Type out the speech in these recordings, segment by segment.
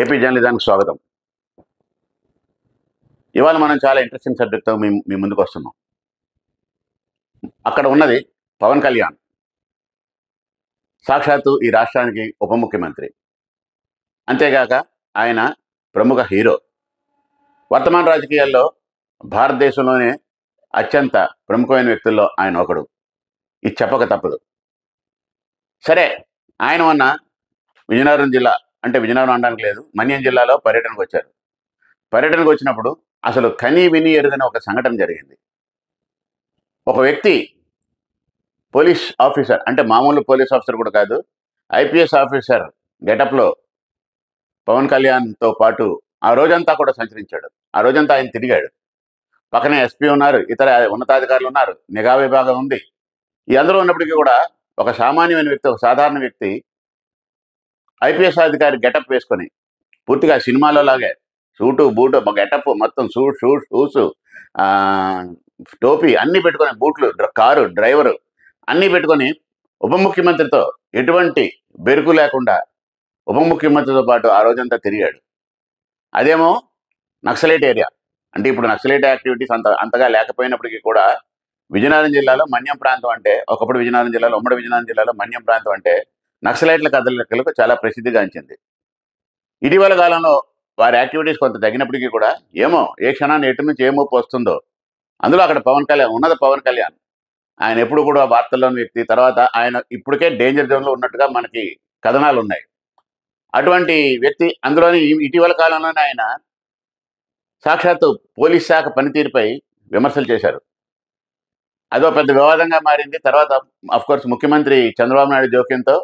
AP జర్నలిజానికి స్వాగతం. ఇవాళ మనం చాలా ఇంట్రెస్టింగ్ సబ్జెక్ట్తో మీ ముందుకు వస్తున్నాం. అక్కడ ఉన్నది పవన్ కళ్యాణ్, సాక్షాత్తు ఈ రాష్ట్రానికి ఉప ముఖ్యమంత్రి. అంతేగాక ఆయన ప్రముఖ హీరో. వర్తమాన రాజకీయాల్లో భారతదేశంలోనే అత్యంత ప్రముఖమైన వ్యక్తుల్లో ఆయన ఒకడు. ఇది చెప్పక తప్పదు. సరే, ఆయన మొన్న విజయనగరం జిల్లా, అంటే విజయనగరం అనడానికి లేదు, మన్యం జిల్లాలో పర్యటనకు వచ్చారు. పర్యటనకు వచ్చినప్పుడు అసలు కని విని ఎరుగని ఒక సంఘటన జరిగింది. ఒక వ్యక్తి పోలీస్ ఆఫీసర్, అంటే మామూలు పోలీస్ ఆఫీసర్ కూడా కాదు, ఐపీఎస్ ఆఫీసర్ గెటప్లో పవన్ కళ్యాణ్తో పాటు ఆ రోజంతా కూడా సంచరించాడు. ఆ రోజంతా ఆయన తిరిగాడు. పక్కనే ఎస్పీ ఉన్నారు, ఇతర ఉన్నతాధికారులు ఉన్నారు, నిఘా విభాగం ఉంది. ఈ అందరూ ఉన్నప్పటికీ కూడా ఒక సామాన్యమైన వ్యక్తి, ఒక సాధారణ వ్యక్తి ఐపీఎస్ అధికారి గెటప్ వేసుకొని, పూర్తిగా సినిమాలో లాగే సూటు బూటు గెటప్ మొత్తం, షూస్, టోపీ అన్నీ పెట్టుకొని, బూట్లు, కారు డ్రైవరు అన్నీ పెట్టుకొని ఉప ముఖ్యమంత్రితో ఎటువంటి బెరుకు లేకుండా ఉప ముఖ్యమంత్రితో పాటు ఆ రోజంతా తిరిగాడు. అదేమో నక్సలైట్ ఏరియా. అంటే ఇప్పుడు నక్సలైట్ యాక్టివిటీస్ అంతగా లేకపోయినప్పటికీ కూడా విజయనగరం జిల్లాలో మన్యం ప్రాంతం అంటే, ఒకప్పుడు విజయనగరం జిల్లాలో, ఉమ్మడి విజయనగరం జిల్లాలో మన్యం ప్రాంతం అంటే నక్సలైట్ల కదలికలకు చాలా ప్రసిద్ధిగాంచింది. ఇటీవల కాలంలో వారి యాక్టివిటీస్ కొంత తగ్గినప్పటికీ కూడా ఏమో ఏ క్షణాన్ని ఎటు నుంచి ఏమో వస్తుందో. అందులో అక్కడ పవన్ కళ్యాణ్ ఉన్నది. పవన్ కళ్యాణ్ ఆయన ఎప్పుడు కూడా వార్తల్లోని వ్యక్తి. తర్వాత ఆయన ఇప్పటికే డేంజర్ జోన్లో ఉన్నట్టుగా మనకి కథనాలు ఉన్నాయి. అటువంటి వ్యక్తి అందులోని ఇటీవల కాలంలోనే ఆయన సాక్షాత్తు పోలీస్ శాఖ పనితీరుపై విమర్శలు చేశారు. అదో పెద్ద వివాదంగా మారింది. తర్వాత అఫ్కోర్స్ ముఖ్యమంత్రి చంద్రబాబు నాయుడు జోక్యంతో,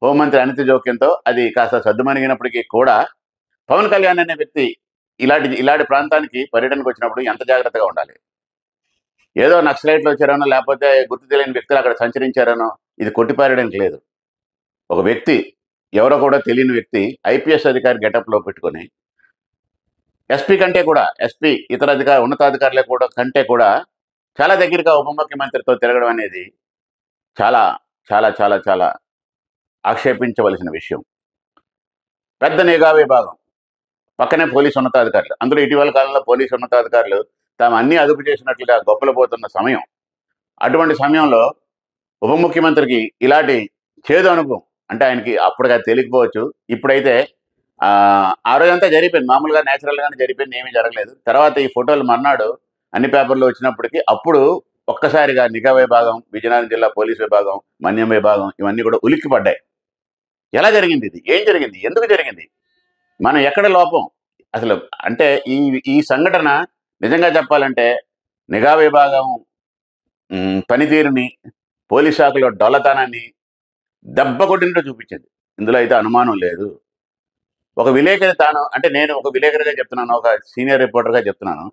హోంమంత్రి అనిత జోక్యంతో అది కాస్త సద్దుమణిగినప్పటికీ కూడా పవన్ కళ్యాణ్ అనే వ్యక్తి ఇలాంటి ప్రాంతానికి పర్యటనకు వచ్చినప్పుడు ఎంత జాగ్రత్తగా ఉండాలి. ఏదో నక్సలైట్లు వచ్చారనో, లేకపోతే గుర్తు తెలియని వ్యక్తులు అక్కడ సంచరించారనో ఇది కొట్టిపారడానికి లేదు. ఒక వ్యక్తి, ఎవరో కూడా తెలియని వ్యక్తి ఐపీఎస్ అధికారి గెటప్లో పెట్టుకొని, ఎస్పీ కంటే కూడా, ఎస్పీ ఇతర ఉన్నతాధికారుల కూడా కంటే కూడా చాలా దగ్గరగా ఉప ముఖ్యమంత్రితో తిరగడం అనేది చాలా చాలా చాలా చాలా ఆక్షేపించవలసిన విషయం. పెద్ద నిఘా విభాగం, పక్కనే పోలీసు ఉన్నతాధికారులు. అందులో ఇటీవల కాలంలో పోలీసు ఉన్నతాధికారులు తాము అన్నీ అదుపు చేసినట్లుగా గొప్పలు పోతున్న సమయం. అటువంటి సమయంలో ఉప ముఖ్యమంత్రికి ఇలాంటి చేదు అనుభవం, అంటే ఆయనకి అప్పటిగా తెలియకపోవచ్చు. ఇప్పుడైతే ఆ రోజంతా జరిగిపోయింది, మామూలుగా న్యాచురల్గానే జరిగిపోయింది, ఏమీ జరగలేదు. తర్వాత ఈ ఫోటోలు మర్నాడు అన్ని పేపర్లో వచ్చినప్పటికీ అప్పుడు ఒక్కసారిగా నిఘా విభాగం, విజయనగరం జిల్లా పోలీస్ విభాగం, మన్యం విభాగం ఇవన్నీ కూడా ఉలిక్కిపడ్డాయి. ఎలా జరిగింది ఇది? ఏం జరిగింది? ఎందుకు జరిగింది? మనం ఎక్కడ లోపం అసలు? అంటే ఈ ఈ సంఘటన నిజంగా చెప్పాలంటే నిఘా విభాగం పనితీరుని, పోలీస్ శాఖలో డొల్లతనాన్ని దెబ్బ కొట్టినట్టు చూపించింది. ఇందులో అయితే అనుమానం లేదు. ఒక విలేకరి తాను, అంటే నేను ఒక విలేకరిగా చెప్తున్నాను, ఒక సీనియర్ రిపోర్టర్గా చెప్తున్నాను.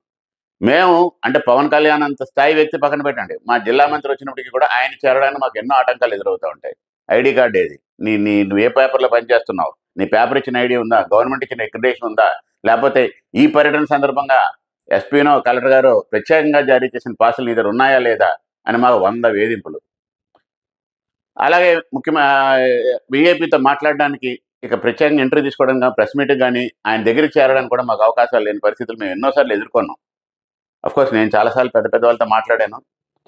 మేము అంటే పవన్ కళ్యాణ్ అంత స్థాయి వ్యక్తి పక్కన పెట్టండి, మా జిల్లా మంత్రి వచ్చినప్పటికీ కూడా ఆయన చేరడానికి మాకు ఎన్నో ఆటంకాలు ఎదురవుతూ ఉంటాయి. ఐడి కార్డు ఏది? నువ్వు ఏ పేపర్లో పనిచేస్తున్నావు? నీ పేపర్ ఇచ్చిన ఐడి ఉందా? గవర్నమెంట్ ఇచ్చిన అక్రిడేషన్ ఉందా? లేకపోతే ఈ పర్యటన సందర్భంగా ఎస్పీనో కలెక్టర్ గారు ప్రత్యేకంగా జారీ చేసిన పాసులు నీ దగ్గర ఉన్నాయా లేదా అని మాకు 100 వేధింపులు. అలాగే బీజేపీతో మాట్లాడడానికి, ఇక ప్రత్యేకంగా ఇంటర్వ్యూ తీసుకోవడం కానీ, ప్రెస్ మీట్కి కానీ, ఆయన దగ్గరికి చేరడానికి కూడా మాకు అవకాశాలు లేని పరిస్థితులు మేము ఎన్నోసార్లు ఎదుర్కొన్నాం. అఫ్కోర్స్ నేను చాలాసార్లు పెద్ద పెద్ద వాళ్ళతో మాట్లాడాను,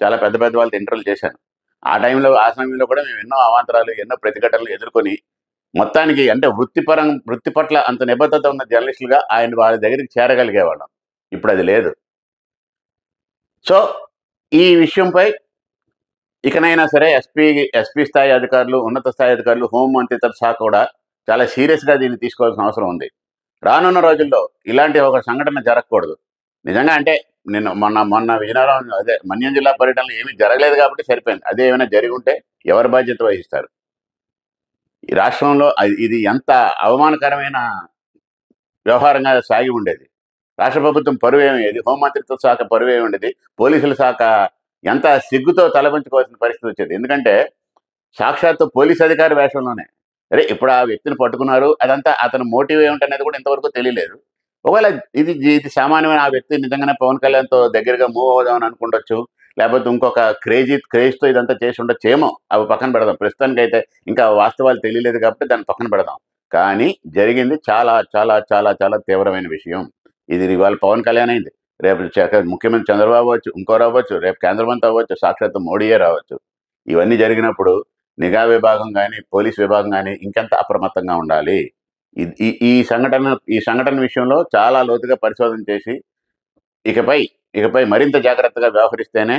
చాలా పెద్ద పెద్ద వాళ్ళతో ఇంటర్వ్యూలు చేశాను. ఆ సమయంలో కూడా మేము ఎన్నో అవాంతరాలు, ఎన్నో ప్రతిఘటనలు ఎదుర్కొని మొత్తానికి, అంటే వృత్తి పట్ల అంత నిబద్ధత ఉన్న జర్నలిస్టులుగా వాళ్ళ దగ్గరికి చేరగలిగేవాళ్ళం. ఇప్పుడు అది లేదు. సో ఈ విషయంపై ఇకనైనా సరే ఎస్పీ స్థాయి అధికారులు, ఉన్నత స్థాయి అధికారులు, హోంమంత్రిత్వ శాఖ కూడా చాలా సీరియస్గా దీన్ని తీసుకోవాల్సిన అవసరం ఉంది. రానున్న రోజుల్లో ఇలాంటి ఒక సంఘటన జరగకూడదు. నిజంగా అంటే నేను మొన్న విజయనగరం, అదే మన్యం జిల్లా పర్యటనలో ఏమీ జరగలేదు కాబట్టి సరిపోయింది. అదే ఏమైనా జరిగి ఉంటే ఎవరు బాధ్యత వహిస్తారు? ఈ రాష్ట్రంలో ఇది ఎంత అవమానకరమైన వ్యవహారంగా సాగి ఉండేది. రాష్ట్ర ప్రభుత్వం పరువేమయ్యేది, హోంమంత్రిత్వ శాఖ పరువేమి, పోలీసుల శాఖ ఎంత సిగ్గుతో తలవంచుకోవాల్సిన పరిస్థితి వచ్చేది. ఎందుకంటే సాక్షాత్తు పోలీస్ అధికారి వేషంలోనే, అరే ఇప్పుడు ఆ వ్యక్తిని పట్టుకున్నారు, అదంతా అతను మోటివ్ ఏమిటనేది కూడా ఇంతవరకు తెలియలేదు. ఒకవేళ ఇది సామాన్యమైన ఆ వ్యక్తి నిజంగానే పవన్ కళ్యాణ్తో దగ్గరగా మూవ్ అవుదామని అనుకుండొచ్చు, లేకపోతే ఇంకొక క్రేజ్తో ఇదంతా చేసి ఉండొచ్చేమో. అవి పక్కన పెడదాం, ప్రస్తుతానికి అయితే ఇంకా వాస్తవాలు తెలియలేదు కాబట్టి దాన్ని పక్కన పెడదాం. కానీ జరిగింది చాలా చాలా చాలా చాలా తీవ్రమైన విషయం. ఇది ఇవాళ పవన్ కళ్యాణ్ అయింది, రేపు ముఖ్యమంత్రి చంద్రబాబు అవ్వచ్చు, ఇంకోరు అవ్వచ్చు, రేపు కేంద్ర మంత్రి అవ్వచ్చు, సాక్షాత్ మోడీయే రావచ్చు. ఇవన్నీ జరిగినప్పుడు నిఘా విభాగం కానీ, పోలీస్ విభాగం కానీ ఇంకెంత అప్రమత్తంగా ఉండాలి. ఈ సంఘటన విషయంలో చాలా లోతుగా పరిశోధన చేసి ఇకపై మరింత జాగ్రత్తగా వ్యవహరిస్తేనే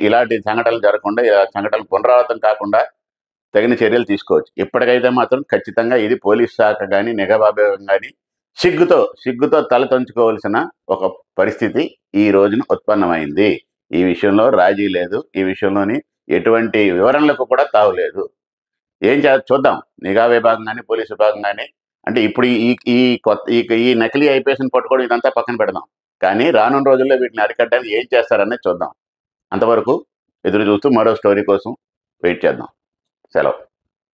ఇలాంటి సంఘటనలు జరగకుండా, ఇలా సంఘటనలు పునరావృతం కాకుండా తగిన చర్యలు తీసుకోవచ్చు. ఇప్పటికైతే మాత్రం ఖచ్చితంగా ఇది పోలీస్ శాఖ కానీ, నిఘా విభాగం కానీ సిగ్గుతో తల తంచుకోవాల్సిన ఒక పరిస్థితి ఈ రోజున ఉత్పన్నమైంది. ఈ విషయంలో రాజీ లేదు, ఈ విషయంలోని ఎటువంటి వివరణలకు కూడా తావులేదు. చూద్దాం. నిఘా విభాగం కానీ, పోలీస్ విభాగం కానీ, అంటే ఇప్పుడు ఈ నకిలీ ఐపీఎస్ని పట్టుకోవడం ఇదంతా పక్కన పెడదాం, కానీ రానున్న రోజుల్లో వీటిని అరికట్టడానికి ఏం చేస్తారనేది చూద్దాం. అంతవరకు ఎదురు చూస్తూ మరో స్టోరీ కోసం వెయిట్ చేద్దాం. సెలవు.